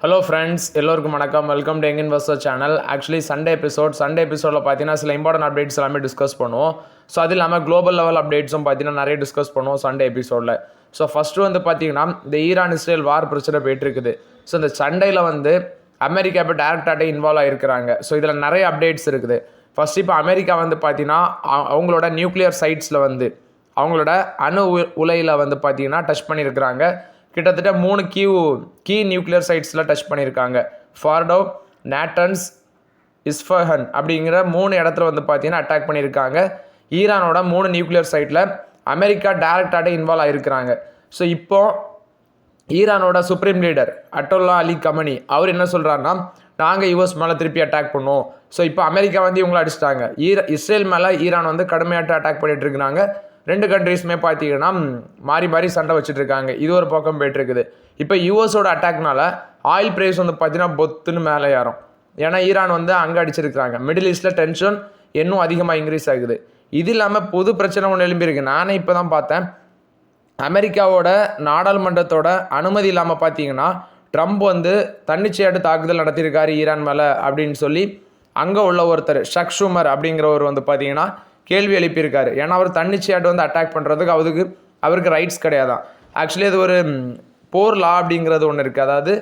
Hello friends, எல்லோருக்கும் வணக்கம். Welcome to young investor channel. Actually Sunday எபிசோடில் பார்த்தீங்கன்னா சில இம்பார்ட்டன்ட் அப்டேட்ஸ் எல்லாமே டிஸ்கஸ் பண்ணுவோம். ஸோ அது இல்லாமல் குளோபல் லெவல் அப்டேட்ஸும் பார்த்தீங்கன்னா நிறைய டிஸ்கஸ் பண்ணுவோம் சண்டே எபிசோடில். ஸோ ஃபஸ்ட்டு வந்து பார்த்தீங்கன்னா இந்த ஈரான் இஸ்ரேல் வார் பிரச்சனை போயிட்டு இருக்குது. ஸோ இந்த சண்டையில் வந்து அமெரிக்கா இப்போ டேரக்டாகவே இன்வால்வ் ஆகிருக்கிறாங்க. ஸோ இதில் நிறைய அப்டேட்ஸ் இருக்குது. ஃபஸ்ட் இப்போ அமெரிக்கா வந்து பார்த்தீங்கன்னா அவங்களோட நியூக்ளியர் சைட்ஸில் வந்து அவங்களோட அணு உலையில் வந்து பார்த்தீங்கன்னா டச் பண்ணியிருக்கிறாங்க. கிட்டத்தட்ட 3 கீ நியூக்ளியர் சைட்ஸில் டச் பண்ணியிருக்காங்க. ஃபார்டோ, நேட்டன்ஸ், இஸ்ஃபஹன் அப்படிங்கிற 3 இடத்துல வந்து பார்த்தீங்கன்னா அட்டாக் பண்ணியிருக்காங்க. ஈரானோட 3 நியூக்ளியர் சைட்டில் அமெரிக்கா டேரக்டாகவே இன்வால்வ் ஆகிருக்கிறாங்க. ஸோ இப்போது ஈரானோட சுப்ரீம் லீடர் அட்டோல்லா அலி கமனி அவர் என்ன சொல்கிறாருன்னா, நாங்கள் யூஎஸ் மேலே திருப்பி அட்டாக் பண்ணுவோம். ஸோ இப்போ அமெரிக்கா வந்து இவங்களை அடிச்சிட்டாங்க. இஸ்ரேல் மேலே ஈரான் வந்து கடுமையாட்டு அட்டாக் பண்ணிட்டு இருக்கிறாங்க. 2 கண்ட்ரீஸுமே பார்த்தீங்கன்னா மாறி சண்டை வச்சுட்டு இருக்காங்க. இது ஒரு பக்கம் போயிட்டு இருக்குது. இப்போ யூஎஸோட அட்டாக்னால ஆயில் ப்ரைஸ் வந்து பார்த்தீங்கன்னா பொத்துன்னு மேலே ஏறும். ஏன்னா ஈரான் வந்து அங்கே அடிச்சிருக்கிறாங்க. மிடில் ஈஸ்டில் டென்ஷன் இன்னும் அதிகமாக இன்க்ரீஸ் ஆகுது. இது இல்லாமல் புது பிரச்சனை ஒன்று எழும்பியிருக்கு. நானே இப்போ தான் பார்த்தேன். அமெரிக்காவோட நாடாளுமன்றத்தோட அனுமதி இல்லாமல் பார்த்தீங்கன்னா ட்ரம்ப் வந்து தன்னிச்சையாட்டு தாக்குதல் நடத்தியிருக்காரு ஈரான் மேலே அப்படின்னு சொல்லி அங்கே உள்ள ஒருத்தர் ஷக் ஷூமர் அப்படிங்கிறவர் வந்து பார்த்தீங்கன்னா கேள்வி எழுப்பியிருக்காரு. ஏன்னா அவர் தன்னிச்சையாட்டு வந்து அட்டாக் பண்ணுறதுக்கு அவருக்கு ரைட்ஸ் கிடையாதான். ஆக்சுவலி அது ஒரு போர் லா அப்படிங்கிறது ஒன்று இருக்குது. அதாவது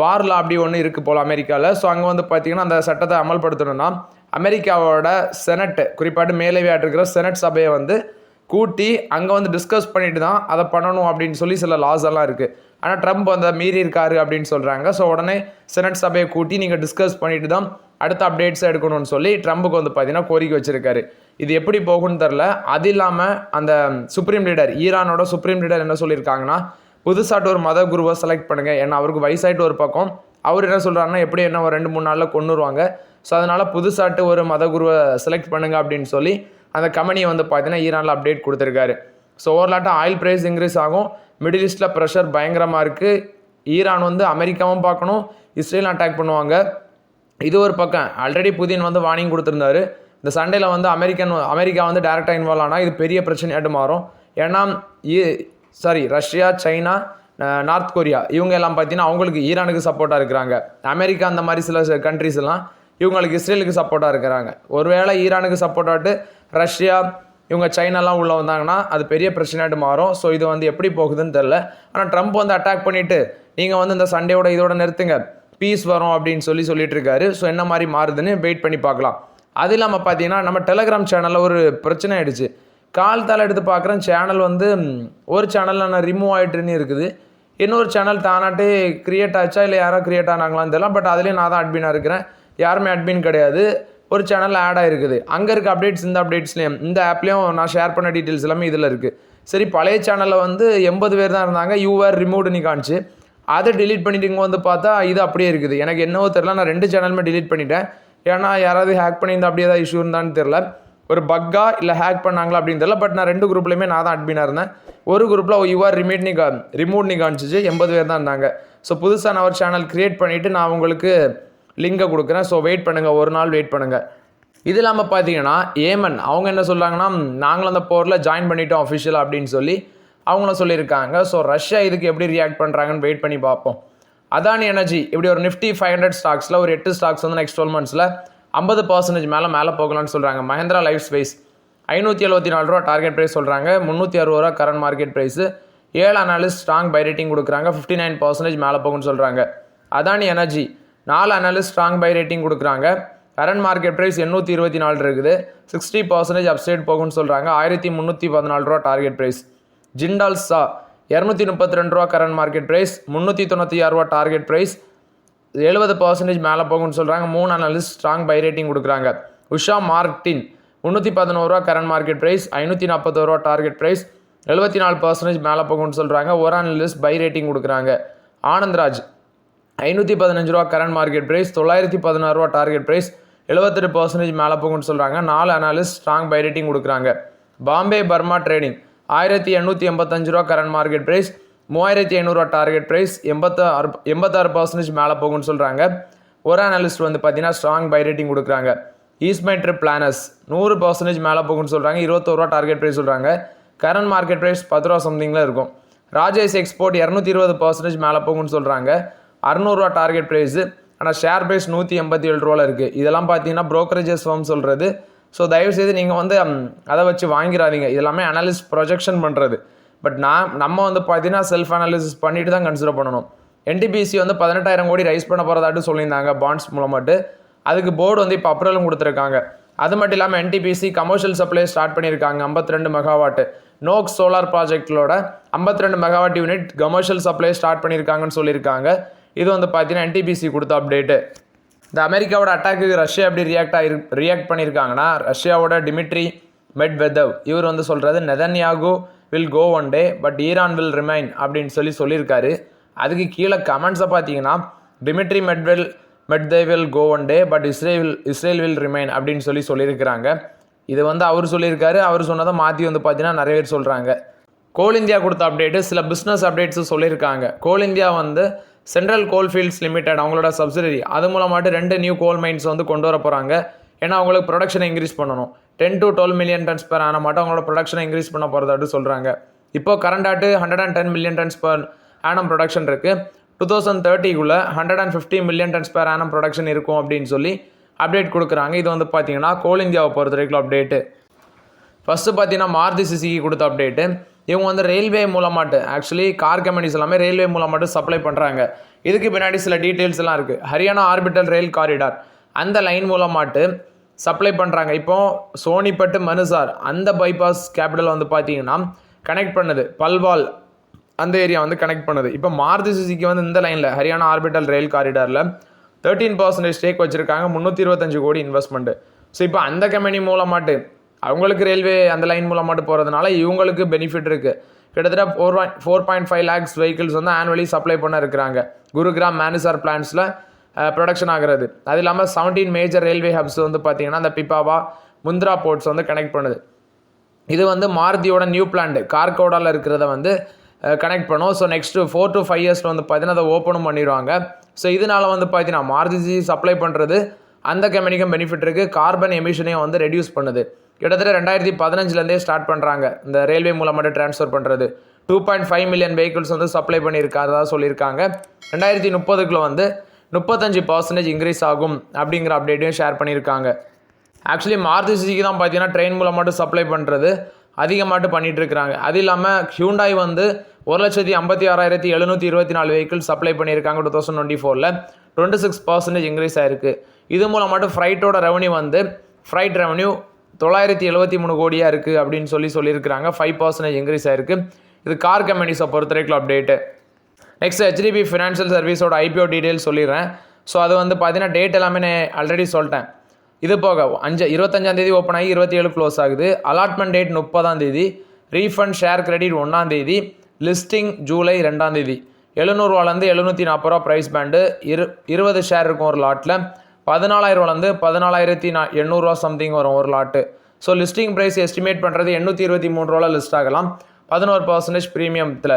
வார் லா அப்படி ஒன்று இருக்குது போல் அமெரிக்காவில். ஸோ அங்கே வந்து பார்த்திங்கன்னா அந்த சட்டத்தை அமல்படுத்தணும்னா அமெரிக்காவோட செனட், குறிப்பாட்டு மேலவையாக இருக்கிற செனட் சபையை வந்து கூட்டி அங்கே வந்து டிஸ்கஸ் பண்ணிட்டு தான் அதை பண்ணணும் அப்படின்னு சொல்லி சில லாஸ் எல்லாம் இருக்குது. ஆனால் ட்ரம்ப் அந்த மீறி இருக்காரு அப்படின்னு சொல்கிறாங்க. ஸோ உடனே செனட் சபையை கூட்டி நீங்கள் டிஸ்கஸ் பண்ணிட்டு தான் அடுத்த அப்டேட்ஸை எடுக்கணும்னு சொல்லி ட்ரம்புக்கு வந்து பார்த்தீங்கன்னா கோரிக்கை வச்சிருக்காரு. இது எப்படி போகும்னு தெரில. அது இல்லாமல் அந்த சுப்ரீம் லீடர், ஈரானோட சுப்ரீம் லீடர் என்ன சொல்லியிருக்காங்கன்னா, புதுசாட்டு ஒரு மத குருவை செலக்ட் பண்ணுங்கள். ஏன்னா அவருக்கு வயசாயிட்டு ஒரு பக்கம். அவர் என்ன சொல்கிறாருன்னா, எப்படி என்ன ஒரு 2-3 நாளில் கொண்டுருவாங்க. ஸோ அதனால் புதுசாட்டு ஒரு மத குருவை செலக்ட் பண்ணுங்க அப்படின்னு சொல்லி அந்த கம்பெனியை வந்து பார்த்தீங்கன்னா ஈரானில் அப்டேட் கொடுத்துருக்காரு. ஸோ ஓவர்லாட்டம் ஆயில் ப்ரைஸ் இன்க்ரீஸ் ஆகும். மிடில் ஈஸ்டில் ப்ரெஷர் பயங்கரமாக இருக்குது. ஈரான் வந்து அமெரிக்காவும் பார்க்கணும், இஸ்ரேலும் அட்டாக் பண்ணுவாங்க. இது ஒரு பக்கம். ஆல்ரெடி புதின் வந்து வார்னிங் கொடுத்துருந்தாரு. இந்த சண்டையில் வந்து அமெரிக்கா வந்து டேரெக்டாக இன்வால்வ் ஆனால் இது பெரிய பிரச்சனையாட்டு மாறும். ஏன்னா ரஷ்யா, சைனா, நார்த் கொரியா இவங்க எல்லாம் பார்த்தீங்கன்னா அவங்களுக்கு ஈரானுக்கு சப்போர்ட்டாக இருக்கிறாங்க. அமெரிக்கா அந்த மாதிரி சில கண்ட்ரிஸ் எல்லாம் இவங்களுக்கு இஸ்ரேலுக்கு சப்போர்ட்டாக இருக்கிறாங்க. ஒருவேளை ஈரானுக்கு சப்போர்ட்டாட்டு ரஷ்யா இவங்க சைனாலாம் உள்ளே வந்தாங்கன்னா அது பெரிய பிரச்சனையாட்டு மாறும். ஸோ இது வந்து எப்படி போகுதுன்னு தெரில. ஆனால் ட்ரம்ப் வந்து அட்டாக் பண்ணிவிட்டு நீங்கள் வந்து இந்த சண்டையோட இதோட நிறுத்துங்க, பீஸ் வரும் அப்படின்னு சொல்லிட்டு இருக்காரு. ஸோ என்ன மாதிரி மாறுதுன்னு வெயிட் பண்ணி பார்க்கலாம். அது இல்லாமல் பார்த்தீங்கன்னா நம்ம டெலகிராம் சேனலில் ஒரு பிரச்சனை ஆகிடுச்சு. கால்தால் எடுத்து பார்க்குறேன், சேனல் வந்து ஒரு சேனலில் நான் ரிமூவ் ஆகிட்டுன்னு இருக்குது. இன்னொரு சேனல் தானாட்டே க்ரியேட் ஆச்சா இல்லை யாரோ க்ரியேட் ஆனாங்களான்னு தெரியல. பட் அதுலேயும் நான் தான் அட்மினாக இருக்கிறேன், யாருமே அட்மின் கிடையாது. ஒரு சேனலில் ஆட் ஆகிருக்குது. அங்கே இருக்க அப்டேட்ஸ் இந்த அப்டேட்ஸ்லேயும் இந்த ஆப்லேயும் நான் ஷேர் பண்ண டீட்டெயில்ஸ் எல்லாமே இதில் இருக்குது. சரி, பழைய சேனலில் வந்து 80 பேர் தான் இருந்தாங்க, யூஆர் ரிமூவ்டுன்னு காமிச்சு. அதை டிலீட் பண்ணிட்டு இங்கே வந்து பார்த்தா இது அப்படியே இருக்குது. எனக்கு என்னவோ தெரில, நான் 2 சேனலுமே டிலீட் பண்ணிட்டேன். ஏன்னா யாராவது ஹேக் பண்ணியிருந்தா அப்படியே தான் இஷ்யூ இருந்தான்னு தெரில, ஒரு பக்கா இல்லை ஹேக் பண்ணாங்களா அப்படின்னு தெரில. பட் நான் 2 குரூப்லேயுமே நான் தான் அட்மினாக இருந்தேன். ஒரு குரூப்பில் யூஆர் ரிமூவ்னி காமிச்சிச்சு, 80 பேர் தான் இருந்தாங்க. ஸோ புதுசாக நான் ஒரு சேனல் க்ரியேட் பண்ணிவிட்டு நான் உங்களுக்கு லிங்கை கொடுக்குறேன். ஸோ வெயிட் பண்ணுங்கள், ஒரு நாள் வெயிட் பண்ணுங்கள். இது இல்லாமல் பார்த்தீங்கன்னா ஏமன் அவங்க என்ன சொல்கிறாங்கன்னா, நாங்களும் அந்த போரில் ஜாயின் பண்ணிட்டோம் அஃபிஷியலாக அப்படின்னு சொல்லி அவங்களும் சொல்லியிருக்காங்க. ஸோ ரஷ்யா இதுக்கு எப்படி ரியாக்ட் பண்ணுறாங்கன்னு வெயிட் பண்ணி பார்ப்போம். அதானி எனர்ஜி இப்படி ஒரு நிஃப்டி 500 ஸ்டாக்ஸில் ஒரு 8 ஸ்டாக்ஸ் வந்து நெக்ஸ்ட் 12 மந்த்ஸில் 50% மேலே போகலான்னு சொல்கிறாங்க. Mahindra life space ₹574 target price சொல்கிறாங்க. ₹360 current market price. 7 analyst strong buy rating கொடுக்குறாங்க. 59% மேலே போகும்னு சொல்கிறாங்க. Adani energy 4 analyst strong buy rating கொடுக்குறாங்க. கரண்ட் மார்க்கெட் ப்ரைஸ் ₹824 இருக்குது. 60% அப்சைட் போகும்னு சொல்கிறாங்க. ₹1314 target price. Jindal Saw ₹232 current market price. ₹396 target price. 70% மேலே போகும்னு சொல்கிறாங்க. 3 அனாலிஸ்ட் ஸ்ட்ராங் பை ரேட்டிங் கொடுக்குறாங்க. Usha Martin ₹311 current market price. ₹541 target price. 74% மேலே போகும்னு சொல்கிறாங்க. ஒரு அனாலிஸ்ட் பை ரேட்டிங் கொடுக்குறாங்க. Anandraj ₹515 current market price. ₹916 target price. 78% மேலே போகும்னு சொல்கிறாங்க. 4 அனாலிஸ்ட் ஸ்ட்ராங் பை ரேட்டிங் கொடுக்குறாங்க. Bombay Burmah trading ₹1885 current market price. 3500 target price. 86% மேலே போகும்னு சொல்கிறாங்க. ஒரு அனாலிஸ்ட் வந்து பார்த்தீங்கன்னா ஸ்ட்ராங் பை ரேட்டிங் கொடுக்குறாங்க. ஈஸ்மை ட்ரிப் பிளானர்ஸ் 100% மேலே போகும்னு சொல்கிறாங்க. ₹21 டார்கெட் ப்ரைஸ் சொல்கிறாங்க. கரண்ட் மார்க்கெட் ப்ரைஸ் ₹10 சம்திங்கில் இருக்கும். ராஜேஷ் எக்ஸ்போர்ட் 220% மேலே போகும்னு சொல்கிறாங்க. 600 டார்கெட் ப்ரைஸு. ஆனால் ஷேர் ப்ரைஸ் 187 ரூபாவில் இருக்குது. இதெல்லாம் பார்த்தீங்கன்னா ப்ரோக்கரேஜஸ் ஃபார்ம் சொல்கிறது. ஸோ தயவுசெய்து நீங்கள் வந்து அதை வச்சு வாங்கிடாதீங்க. இதெல்லாமே அனாலிசிஸ் ப்ரொஜெக்ஷன் பண்ணுறது. பட் நம்ம வந்து பார்த்தீங்கன்னா செல்ஃப் அனாலிசிஸ் பண்ணிட்டு தான் கன்சிடர் பண்ணணும். NTPC வந்து 18,000 கோடி ரைஸ் பண்ண போகிறதாட்டு சொல்லியிருந்தாங்க பாண்ட்ஸ் மூலமாட்டு. அதுக்கு போர்டு வந்து இப்போ அப்ரூவலும் கொடுத்துருக்காங்க. அது மட்டும் இல்லாமல் NTPC கமர்ஷியல் சப்ளை ஸ்டார்ட் பண்ணியிருக்காங்க 52 மெகாவாட். நோக் சோலார் ப்ராஜெக்டோட 52 megawatt unit commercial supply start பண்ணியிருக்காங்கன்னு சொல்லியிருக்காங்க. இது வந்து பார்த்தீங்கன்னா NTPC கொடுத்த அப்டேட்டு. இந்த அமெரிக்காவோட அட்டாக்கு ரஷ்யா எப்படி ரியாக்ட் பண்ணியிருக்காங்கன்னா, ரஷ்யாவோட டிமிட்ரி மெட்வெதவ் இவர் வந்து சொல்கிறது, Netanyahu will go one day but Iran will remain அப்படின்னு சொல்லியிருக்காரு. அதுக்கு கீழே கமெண்ட்ஸை பார்த்தீங்கன்னா, Dmitry Medvedev will go one day but Israel will remain அப்படின்னு சொல்லியிருக்கிறாங்க. இது வந்து அவர் சொல்லியிருக்காரு. அவர் சொன்னதை மாற்றி வந்து பார்த்தீங்கன்னா நிறைய பேர் சொல்கிறாங்க. கோல் இந்தியா கொடுத்த அப்டேட்டு, சில பிஸ்னஸ் அப்டேட்ஸும் சொல்லியிருக்காங்க. கோல் இந்தியா வந்து சென்ட்ரல் கோல்ஃபீல்ட்ஸ் லிமிடெட் அவங்களோட சப்சிடரி, அது மூலமாட்டு 2 நியூ கோல் மைன்ஸ் வந்து கொண்டு வர போகிறாங்க. ஏன்னா அவங்களுக்கு ப்ரொடக்ஷனை இன்க்ரீஸ் பண்ணணும். 10 to 12 மில்லியன் டன்ஸ் பெர் ஆன மட்டும் அவங்களோட ப்ரொடக்ஷனை இன்க்ரீஸ் பண்ண போகிறதாட்டு சொல்கிறாங்க. இப்போ கரண்டாட்டு 110 million tons per annum production இருக்குது. 2030 150 million tons per annum production இருக்கும் அப்படின்னு சொல்லி அப்டேட் கொடுக்குறாங்க. இது வந்து பார்த்தீங்கன்னா கோல் இந்தியாவை பொறுத்த வரைக்கும் அப்டேட்டு. ஃபஸ்ட்டு பார்த்தீங்கன்னா மாருதி சுசுகி கொடுத்த அப்டேட்டு. இவங்க வந்து ரயில்வே மூலமாட்டு, ஆக்சுவலி கார் கம்பெனிஸ் எல்லாமே ரயில்வே மூலமாட்டு சப்ளை பண்ணுறாங்க. இதுக்கு பின்னாடி சில டீட்டெயில்ஸ் எல்லாம் இருக்குது. ஹரியானா ஆர்பிட்டல் ரயில் காரிடார் அந்த லைன் மூலமாட்டு சப்ளை பண்ணுறாங்க. இப்போது சோனிப்பட்டு மனுசார் அந்த பைபாஸ் கேபிட்டல் வந்து பார்த்தீங்கன்னா கனெக்ட் பண்ணுது. பல்வால் அந்த ஏரியா வந்து கனெக்ட் பண்ணுது. இப்போ மாருதி சுசுகி வந்து இந்த லைனில் ஹரியானா ஆர்பிட்டல் ரயில் காரிடாரில் 13% ஸ்டேக் வச்சுருக்காங்க. 325 கோடி இன்வெஸ்ட்மெண்ட்டு. ஸோ இப்போ அந்த கம்பெனி மூலமாட்டு அவங்களுக்கு ரயில்வே அந்த லைன் மூலமாட்டு போகிறதுனால இவங்களுக்கு பெனிஃபிட் இருக்குது. கிட்டத்தட்ட 4.5 lakhs வெஹிக்கிள்ஸ் வந்து ஆனுவலி சப்ளை பண்ண இருக்கிறாங்க. குருகிராம் மேனுசார் பிளான்ஸில் ப்ரொடக்ஷன் ஆகிறது. அது இல்லாமல் 17 மேஜர் ரயில்வே ஹப்ஸ் வந்து பார்த்திங்கன்னா அந்த பிபாவா முந்த்ரா போர்ட்ஸ் வந்து கனெக்ட் பண்ணுது. இது வந்து மாருதியோட நியூ பிளான்ட் கார்கோடாவில் இருக்கிறத வந்து கனெக்ட் பண்ணும். ஸோ நெக்ஸ்ட்டு 4 to 5 years வந்து பார்த்தீங்கன்னா அதை ஓப்பனும் பண்ணிடுவாங்க. ஸோ இதனால் வந்து பார்த்தீங்கன்னா மாருதி சப்ளை பண்ணுறது அந்த கம்பெனிக்கும் பெனிஃபிட் இருக்குது. கார்பன் எமிஷனையும் வந்து ரெடியூஸ் பண்ணுது. கிட்டத்தட்ட 2015 ஸ்டார்ட் பண்ணுறாங்க இந்த ரயில்வே மூலமாட்டு ட்ரான்ஸ்ஃபர் பண்ணுறது. 2.5 மில்லியன் வெஹிக்கிள்ஸ் வந்து சப்ளை பண்ணியிருக்காதா சொல்லியிருக்காங்க. 2030 வந்து 35% இன்க்ரீஸ் ஆகும் அப்படிங்கிற அப்டேட்டையும் ஷேர் பண்ணியிருக்காங்க. ஆக்சுவலி மாருதி சுசுகி தான் பார்த்தீங்கன்னா ட்ரெயின் மூலமாட்டு சப்ளை பண்ணுறது அதிகமாட்டு பண்ணிகிட்டு இருக்கிறாங்க. அது இல்லாமல் ஹியூண்டாய் வந்து 1,56,724 வெஹிக்கிள் சப்ளை பண்ணியிருக்காங்க 2024. 26% இன்க்ரீஸ் ஆகிருக்கு. இது மூலமாட்டு ஃப்ரைட்டோட ரெவன்யூ வந்து ஃப்ரைட் ரெவன்யூ 973 கோடியாக இருக்குது அப்படின்னு சொல்லியிருக்கிறாங்க. 5% இன்க்ரீஸ் ஆகிருக்கு. இது கார் கம்பெனிஸை பொறுத்த வரைக்கும் அப்டேட்டு. நெக்ஸ்ட் HDB ஃபினான்ஷியல் சர்வீஸோட IPO டீட்டெயில்ஸ் சொல்லிடுறேன். ஸோ அது வந்து பார்த்தீங்கன்னா டேட் எல்லாமே நான் ஆல்ரெடி சொல்லிட்டேன். இது போக 25 ஓப்பன் ஆகி 27 க்ளோஸ் ஆகுது. Allotment date 30 refund share credit 1 listing July 2 700 740 price band. 20 share இருக்கும் ஒரு லாட்டில். 14,000 14,800 சம்திங் வரும் ஒரு lot. So listing price estimate பண்ணுறது 823 லிஸ்ட் ஆகலாம் 11% ப்ரீமியத்தில்.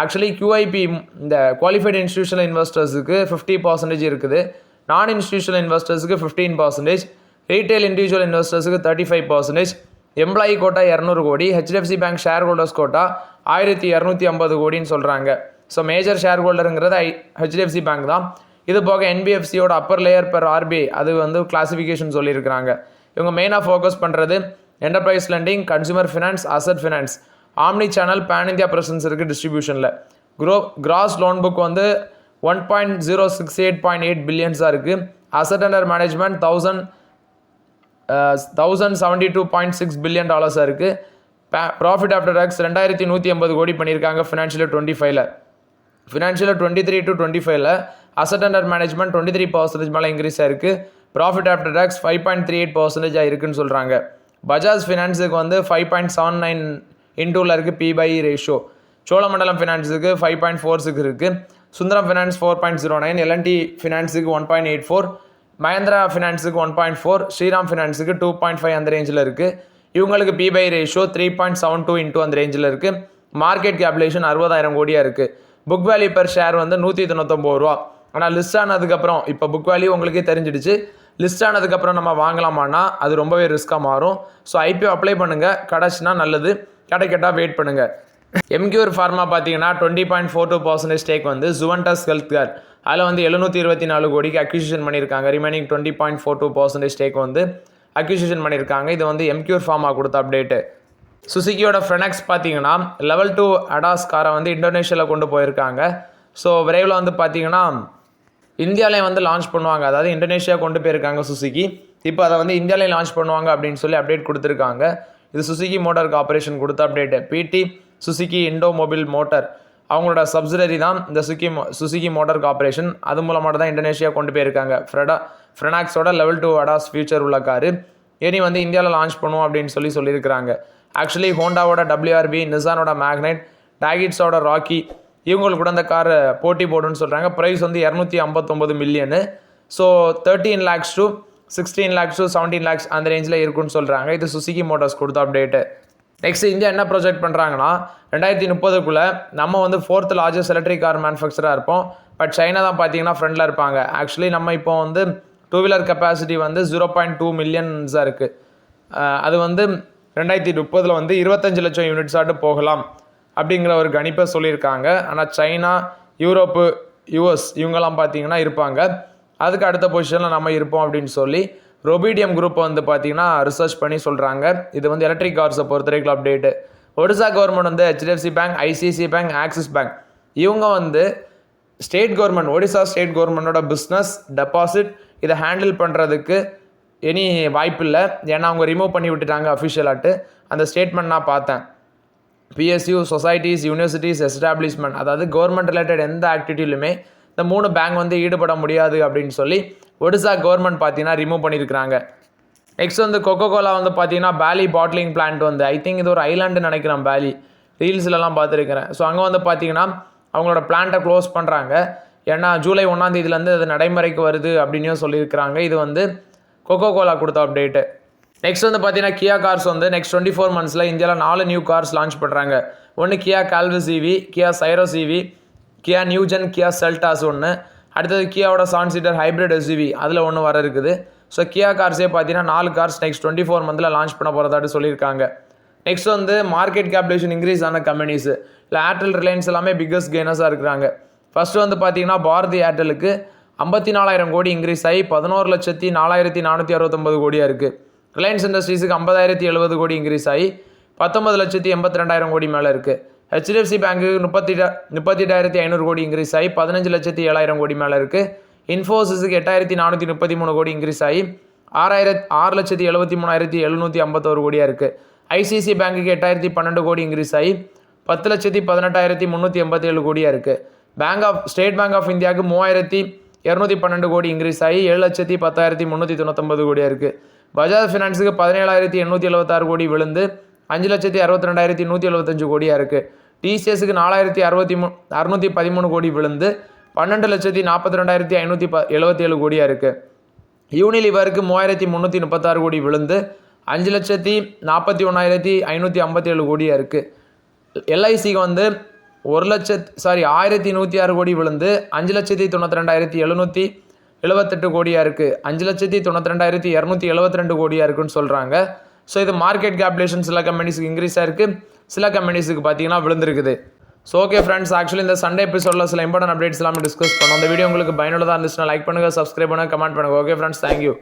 ஆக்சுவலி QIP இந்த குவாலிஃபைடு இன்ஸ்டியூஷனல் இன்வெஸ்டர்ஸுக்கு 50% இருக்குது. நான் இன்ஸ்டியூஷனல் இன்வெஸ்டர்ஸுக்கு 15%, ரீட்டைல் இண்டிவிஜுவல் இன்வெஸ்டர்ஸுக்கு 35%, employee quota 200 crore, HDFC bank share holders quota 1,250 கோடின்னு சொல்கிறாங்க. So major share ஹோல்டருங்கிறது HDFC bank தான். இது போக NBFCயோட அப்பர் லேயர் பெர் RBI அது வந்து கிளாசிஃபிகேஷன் சொல்லியிருக்கிறாங்க. இவங்க மெயினாக ஃபோக்கஸ் பண்ணுறது enterprise lending, consumer finance, asset finance, omni channel, pan India presence இருக்குது டிஸ்ட்ரிபியூஷனில். கிராஸ் லோன் புக் வந்து 1.068.8 பில்லியன்ஸாக இருக்குது. அசட் அண்டர் மேனேஜ்மெண்ட் 1,072.6 பில்லியன் டாலர்ஸாக இருக்குது. ப்ராஃபிட் ஆஃப்டர் டேக்ஸ் 2,180 கோடி பண்ணியிருக்காங்க financial 25. Financial 23 to 25 asset under management 23% மேலே இன்க்ரீஸ் ஆயிருக்கு. ப்ராஃபிட் ஆஃப்டர் டேக்ஸ் 5.38% ஆயிருக்குன்னு சொல்கிறாங்க. பஜாஜ் ஃபினான்ஸுக்கு வந்து 5.79 இன்டூவில் இருக்குது P/E ரேஷியோ. சோழமண்டலம் ஃபினான்ஸுக்கு 5.46 இருக்குது. சுந்தரம் ஃபினான்ஸ் 4.09, L&T ஃபினான்ஸுக்கு 1.84, மஹேந்திரா ஃபினான்ஸுக்கு 1.4, ஸ்ரீராம் ஃபினான்ஸுக்கு 2.5 அந்த ரேஞ்சில் இருக்குது. இவங்களுக்கு P/E ரேஷியோ 3.72 இன்டூ அந்த ரேஞ்சில் இருக்குது. மார்க்கெட் கேபிலேஷன் 60,000 கோடியாக இருக்குது. புக் வேல்யூ பெர் ஷேர் வந்து 199 ரூபா. ஆனால் லிஸ்ட் ஆனதுக்கப்புறம் இப்போ புக் வேல்யூ உங்களுக்கே தெரிஞ்சிடுச்சு. லிஸ்ட் ஆனதுக்கப்புறம் நம்ம வாங்கலாமான்னா அது ரொம்பவே ரிஸ்க்காக மாறும். ஸோ IPO அப்ளை பண்ணுங்கள், கிடச்சுன்னா நல்லது, கிடைக்கட்டால் வெயிட் பண்ணுங்கள். எம்கியூர் ஃபார்மா பார்த்தீங்கன்னா 20.42% ஸ்டேக் வந்து ஜுவென்டஸ் ஹெல்த் கேர் அதில் வந்து 724 கோடிக்கு அக்யூசிஷன் பண்ணியிருக்காங்க. ரிமைனிங் 20.42% ஸ்டேக் வந்து அக்யூசிஷன் பண்ணியிருக்காங்க. இது வந்து எம்க்யூர் ஃபார்மா கொடுத்த அப்டேட்டு. சுசுக்கியோட ஃப்ரெனக்ஸ் பார்த்தீங்கன்னா லெவல் 2 அடாஸ் காரை வந்து இந்தோனேஷியாவில் கொண்டு போயிருக்காங்க. ஸோ விரைவில் வந்து பார்த்தீங்கன்னா இந்தியாவிலே வந்து லான்ச் பண்ணுவாங்க. அதாவது இந்தோனேஷியா கொண்டு போயிருக்காங்க சுசுக்கி. இப்போ அதை வந்து இந்தியாவிலே லான்ச் பண்ணுவாங்க அப்படின்னு சொல்லி அப்டேட் கொடுத்துருக்காங்க. இது சுசுக்கி மோட்டார் கார்பரேஷன் கொடுத்த அப்டேட்டு. பிடி சுசுக்கி இண்டோ மொபைல் மோட்டார் அவங்களோட சப்சிடரி தான் இந்த சுசுக்கி மோட்டார் கார்பரேஷன். அது மூலமாக தான் இந்தோனேஷியா கொண்டு போயிருக்காங்க. ஃப்ரெனாக்ஸோட லெவல் 2 அடாஸ் ஃபியூச்சர் உள்ள காரு இனி வந்து இந்தியாவில் லான்ச் பண்ணுவோம் அப்படின்னு சொல்லியிருக்கிறாங்க. ஆக்சுவலி ஹோண்டாவோட WRV, நிசானோட மேக்னைட், டாகிட்ஸோட ராக்கி இவங்களுக்கு கூட அந்த கார் போட்டி போடுன்னு சொல்கிறாங்க. ப்ரைஸ் வந்து 259 million. So 13 lakhs to 16 lakhs to 17 lakhs அந்த ரேஞ்சில் இருக்குன்னு சொல்கிறாங்க. இது சுசுகி மோட்டார்ஸ் கொடுத்த அப்டேட்டு. நெக்ஸ்ட் இந்தியா என்ன ப்ராஜெக்ட் பண்ணுறாங்கன்னா 2030 நம்ம வந்து 4th லார்ஜஸ்ட் எலக்ட்ரிக் கார் மேனுஃபேக்சராக இருப்போம். பட் சைனா தான் பார்த்தீங்கன்னா ஃப்ரண்டில் இருப்பாங்க. ஆக்சுவலி நம்ம இப்போ வந்து 2-வீலர் கெப்பாசிட்டி வந்து 0.2 மில்லியன்ஸாக இருக்குது. அது வந்து 2030 வந்து 25 லட்சம் யூனிட்ஸ் ஆட்டு போகலாம் அப்படிங்கிற ஒரு கணிப்பை சொல்லியிருக்காங்க. ஆனால் சைனா, யூரோப்பு, US இவங்கெல்லாம் பார்த்தீங்கன்னா இருப்பாங்க. அதுக்கு அடுத்த பொசிஷனில் நம்ம இருப்போம் அப்படின்னு சொல்லி ரொபீடியம் குரூப் வந்து பார்த்தீங்கன்னா ரிசர்ச் பண்ணி சொல்கிறாங்க. இது வந்து எலக்ட்ரிக் கார்ஸை பொறுத்த வரைக்கும் அப்டேட்டு. ஒடிசா கவர்மெண்ட் வந்து HDFC bank, ICICI bank, Axis bank இவங்க வந்து ஸ்டேட் கவர்மெண்ட், ஒடிசா ஸ்டேட் கவர்மெண்டோட பிஸ்னஸ் டெபாசிட் இதை ஹேண்டில் பண்ணுறதுக்கு எனி வாய்ப்பு இல்லை. ஏன்னா அவங்க ரிமூவ் பண்ணி விட்டுட்டாங்க அஃபிஷியலாட்டு. அந்த ஸ்டேட்மெண்ட் நான் பார்த்தேன். PSU, சொசைட்டிஸ், யூனிவர்சிட்டிஸ், எஸ்டாப்ளிஷ்மெண்ட் அதாவது கவர்மெண்ட் ரிலேட்டட் எந்த ஆக்டிவிட்டிலுமே இந்த 3 பேங்க் வந்து ஈடுபட முடியாது அப்படின்னு சொல்லி ஒடிசா கவர்மெண்ட் பார்த்தீங்கன்னா ரிமூவ் பண்ணியிருக்கிறாங்க. நெக்ஸ்ட் வந்து கொக்கோகோலா வந்து பார்த்தீங்கன்னா பேலி பாட்லிங் பிளான்ட் வந்து ஐ திங்க் இது ஒரு ஐலாண்டு நினைக்கிறேன். பேலி ரீல்ஸ்லலாம் பார்த்துருக்கிறேன். ஸோ அங்கே வந்து பார்த்தீங்கன்னா அவங்களோட பிளான்ட்டை க்ளோஸ் பண்ணுறாங்க. ஏன்னா ஜூலை 1ஆம் தேதியிலேருந்து அது நடைமுறைக்கு வருது அப்படின்னு சொல்லியிருக்கிறாங்க. இது வந்து கொக்கோகோலா கொடுத்த அப்டேட்டு. நெக்ஸ்ட் வந்து பார்த்தீங்கன்னா கியா கார்ஸ் வந்து நெக்ஸ்ட் 24 மந்த்ஸில் இந்தியாவில் 4 நியூ கார்ஸ் லான்ச் பண்ணுறாங்க. ஒன்று கியா கால்விஸ் EV, கியா சைரோஸ் EV, கியா நியூஜென், கியா செல்டாஸ் ஒன்று. அடுத்தது கியாவோட 7 சீட்டர் ஹைப்ரிட் SUV அதில் ஒன்று வர இருக்குது. ஸோ கியா கார்ஸே பார்த்தீங்கன்னா 4 கார்ஸ் நெக்ஸ்ட் 24 மந்தில் லான்ச் பண்ண போகிறதாட்டு சொல்லியிருக்காங்க. நெக்ஸ்ட் வந்து மார்க்கெட் கேபிடேஷன் இன்க்ரீஸ் ஆன கம்பெனிஸ் இல்லை ஏர்டெல், ரிலையன்ஸ் எல்லாமே பிக்கஸ்ட் கெய்னர்ஸாக இருக்கிறாங்க. ஃபஸ்ட்டு வந்து பார்த்தீங்கன்னா பாரதி ஏர்டெலுக்கு 54,000 கோடி இன்க்ரீஸ் ஆகி 11,04,469 கோடியாக இருக்குது. ரிலையன்ஸ் இண்டஸ்ட்ரீஸுக்கு 50,070 கோடி இன்க்ரீஸ் ஆகி 19,82,000 கோடி மேலே இருக்குது. HDFC பேங்க்குக்கு 38,500 கோடி இன்க்ரீஸ் ஆகி 15,07,000 கோடி மேலே இருக்குது. இன்ஃபோசிஸுக்கு 8,433 கோடி இன்க்ரீஸ் ஆகி 6,73,751 கோடியாக இருக்குது. ICICI பேங்க்குக்கு 8,012 கோடி இன்க்ரீஸ் ஆகி 10,18,387 கோடியாக இருக்குது. ஸ்டேட் பேங்க் ஆஃப் இந்தியாவுக்கு 3,212 கோடி இன்க்ரீஸ் ஆகி 7,10,399 கோடியாக இருக்குது. பஜாஜ் ஃபினான்ஸுக்கு 17,876 கோடி விழுந்து 5,62,175 கோடியாக இருக்குது. TCSக்கு 4,613 கோடி விழுந்து 12,42,577 கோடியாக இருக்குது. யூனிலிவருக்கு 3,336 கோடி விழுந்து 5,41,557 கோடியாக இருக்குது. LICக்கு வந்து 1,106 கோடி விழுந்து 5,92,778 கோடியாக இருக்குது. 5,92,272 கோடியாக இருக்குன்னு சொல்கிறாங்க. ஸோ இது மார்க்கெட் கேபிடேஷன் சில கம்பெனிஸுக்கு இன்க்ரீஸ் ஆயிருக்கு, சில கம்பெனிஸுக்கு பார்த்தீங்கன்னா விழுந்திருக்குது. ஸோ ஓகே ஃப்ரெண்ட்ஸ், ஆக்சுவலி இந்த சண்டே எபிசோடில் சில இம்பார்ட்டன்ட் அப்டேட்ஸ் எல்லாமே டிஸ்கஸ் பண்ணோம். அந்த வீடியோ உங்களுக்கு பயனுள்ளதாக இருந்துச்சுன்னா லைக் பண்ணுங்கள், சப்ஸ்கிரைப் பண்ணுங்கள், கமெண்ட் பண்ணுங்கள். Okay friends, thank you.